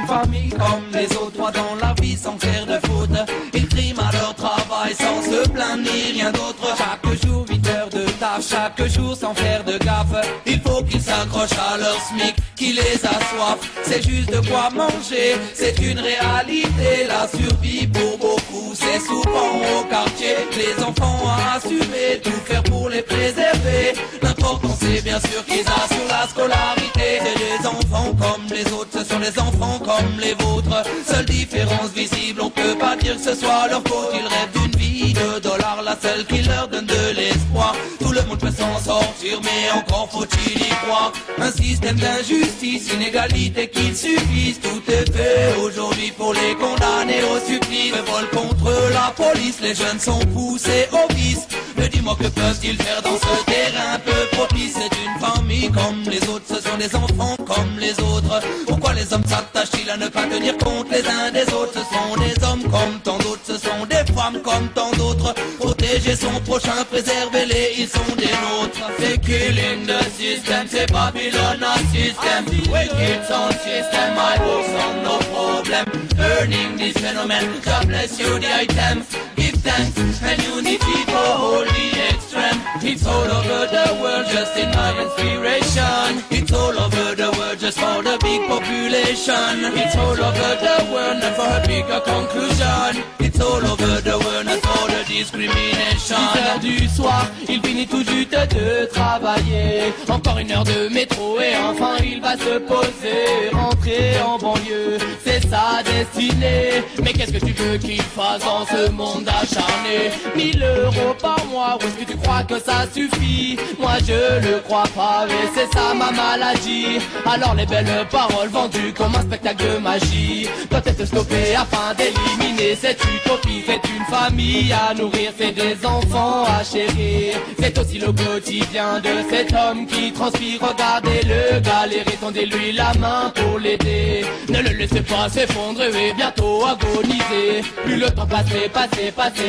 Famille comme les autres, droits dans la vie sans faire de faute. Ils triment à leur travail sans se plaindre ni rien d'autre. Chaque jour 8 heures de taf, chaque jour sans faire de gaffe. Il faut qu'ils s'accrochent à leur SMIC qui les assoiffent. C'est juste de quoi manger, c'est une réalité. La survie pour beaucoup, c'est souvent au quartier. Les enfants à assumer, tout faire pour les préserver. L'important c'est bien sûr qu'ils assurent la scolarité. C'est des enfants comme les autres, ce sont les enfants comme les vôtres. Seule différence visible, on peut pas dire que ce soit leur faute. Ils rêvent d'une vie de dollars, la seule qui leur donne de l'espoir. Tout le monde peut s'en sortir, mais encore faut-il y croire. Un système d'injustice, une égalité qu'il suffise. Tout est fait aujourd'hui pour les condamner au supplice. Le vol contre la police, les jeunes sont poussés au vice. Mais dis-moi que peuvent-ils faire dans ce terrain peu propice? C'est une famille comme les autres, ce sont des enfants comme les autres. Pourquoi les hommes s'attachent-ils à ne pas tenir compte les uns des autres? Ce sont des hommes comme tant d'autres, ce sont des femmes comme tant d'autres. Protéger son prochain, préserver-les, ils sont des nôtres. C'est killing the system, c'est Babylon a system. Wicked sound system, I work on no problem. Earning this phenomenon, God bless you the items. Give thanks and unity for holy extreme. It's all over the world, just in my inspiration. It's all over the world, just for the big population. It's all over the world, not for a bigger conclusion. It's all over the world, not for the discrimination. 10 heures du soir, il finit tout juste de travailler. Encore une heure de métro et enfin il va se poser. Rentrer en banlieue, c'est sa destinée. Mais qu'est-ce que tu veux qu'il fasse dans ce monde acharné? 1000 euros par mois, où est-ce que tu crois que ça suffit? Moi je le crois pas, mais c'est ça ma maladie. Alors les belles paroles vendues comme un spectacle de magie doivent être stoppées afin d'éliminer cette utopie. C'est une famille à nourrir, c'est des enfants à chérir. C'est aussi le quotidien de cet homme qui transpire. Regardez-le galérer, tendez-lui la main pour l'aider. Ne le laissez pas s'effondrer et bientôt agoniser. Plus le temps passez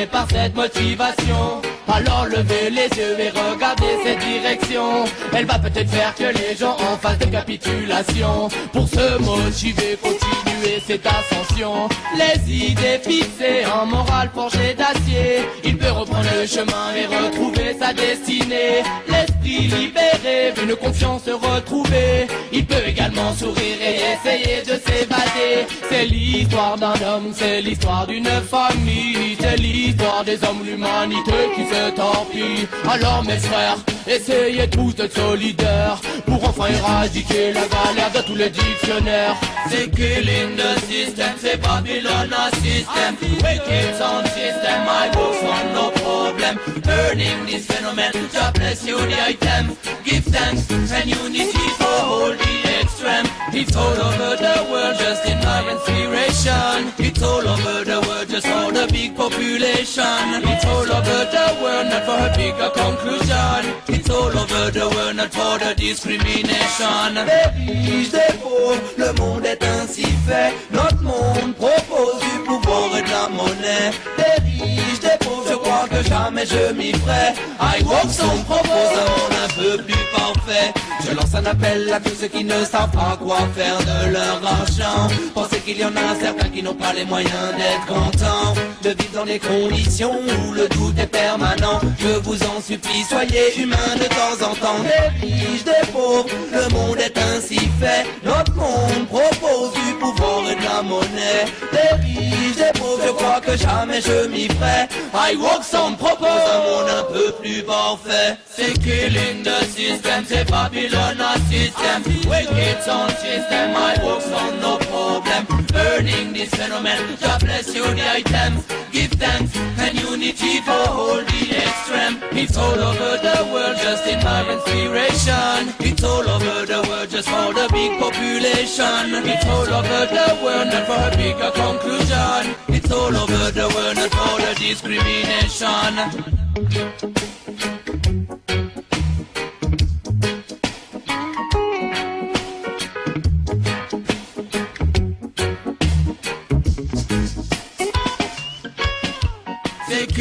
par cette motivation. Alors levez les yeux et regardez cette direction. Elle va peut-être faire que les gens en fassent de capitulation. Pour se motiver, continuer cette ascension. Les idées fixées, un moral forgé d'acier. Il peut reprendre le chemin et retrouver sa destinée. L'esprit libéré, une confiance retrouvée. Il peut également sourire et essayer de s'évader. C'est l'histoire d'un homme, c'est l'histoire d'une famille. C'est l'histoire des hommes, l'humanité qui se torpille. Alors mes frères, essayez tous d'être solidaires pour enfin éradiquer la galère de tous les dictionnaires. C'est killing the system, c'est Babylon a system. Wicked sound system, I work on no problem. Earning this phenomenon, God bless you the item. Give thanks and unity for holy extreme. It's all over the world, just in my inspiration. It's all over the world, just for the big population. It's all over the world, not for a bigger conclusion. It's all over the world, not for the discrimination. Des riches, des pauvres, le monde est ainsi fait. Notre monde propose du pouvoir et de la monnaie. Des riches, des pauvres, je crois que jamais je m'y ferai. iWorkson propose un monde un peu plus parfait. Je lance un appel à tous ceux qui ne savent pas quoi faire de leur argent. Pensez qu'il y en a certains qui n'ont pas les moyens d'être contents, de vivre dans des conditions où le doute est permanent. Je vous en supplie, soyez humains de temps en temps. Des riches, des pauvres, le monde est ainsi fait. Notre monde propose du pouvoir et de la monnaie. Des riches, des pauvres, je crois que jamais je m'y ferai. iWorkson propose un monde un peu plus parfait. C'est killing the system, c'est Babylon a system. Wicked sound system, iWorkson no problem. Earning this phenomenon, God bless you the items. Give thanks and unity for holy extreme. It's all over the world, just in my inspiration. It's all over the world, just for the big population. It's all over the world, not for a bigger conclusion. It's all over the world, not for the discrimination.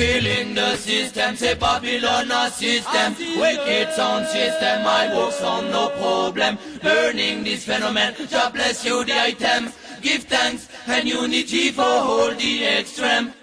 Killing the system, say Babylon a system. Wicked sound system, I work on no problem. Learning this phenomenon, God bless you the item. Give thanks and unity for all the extreme.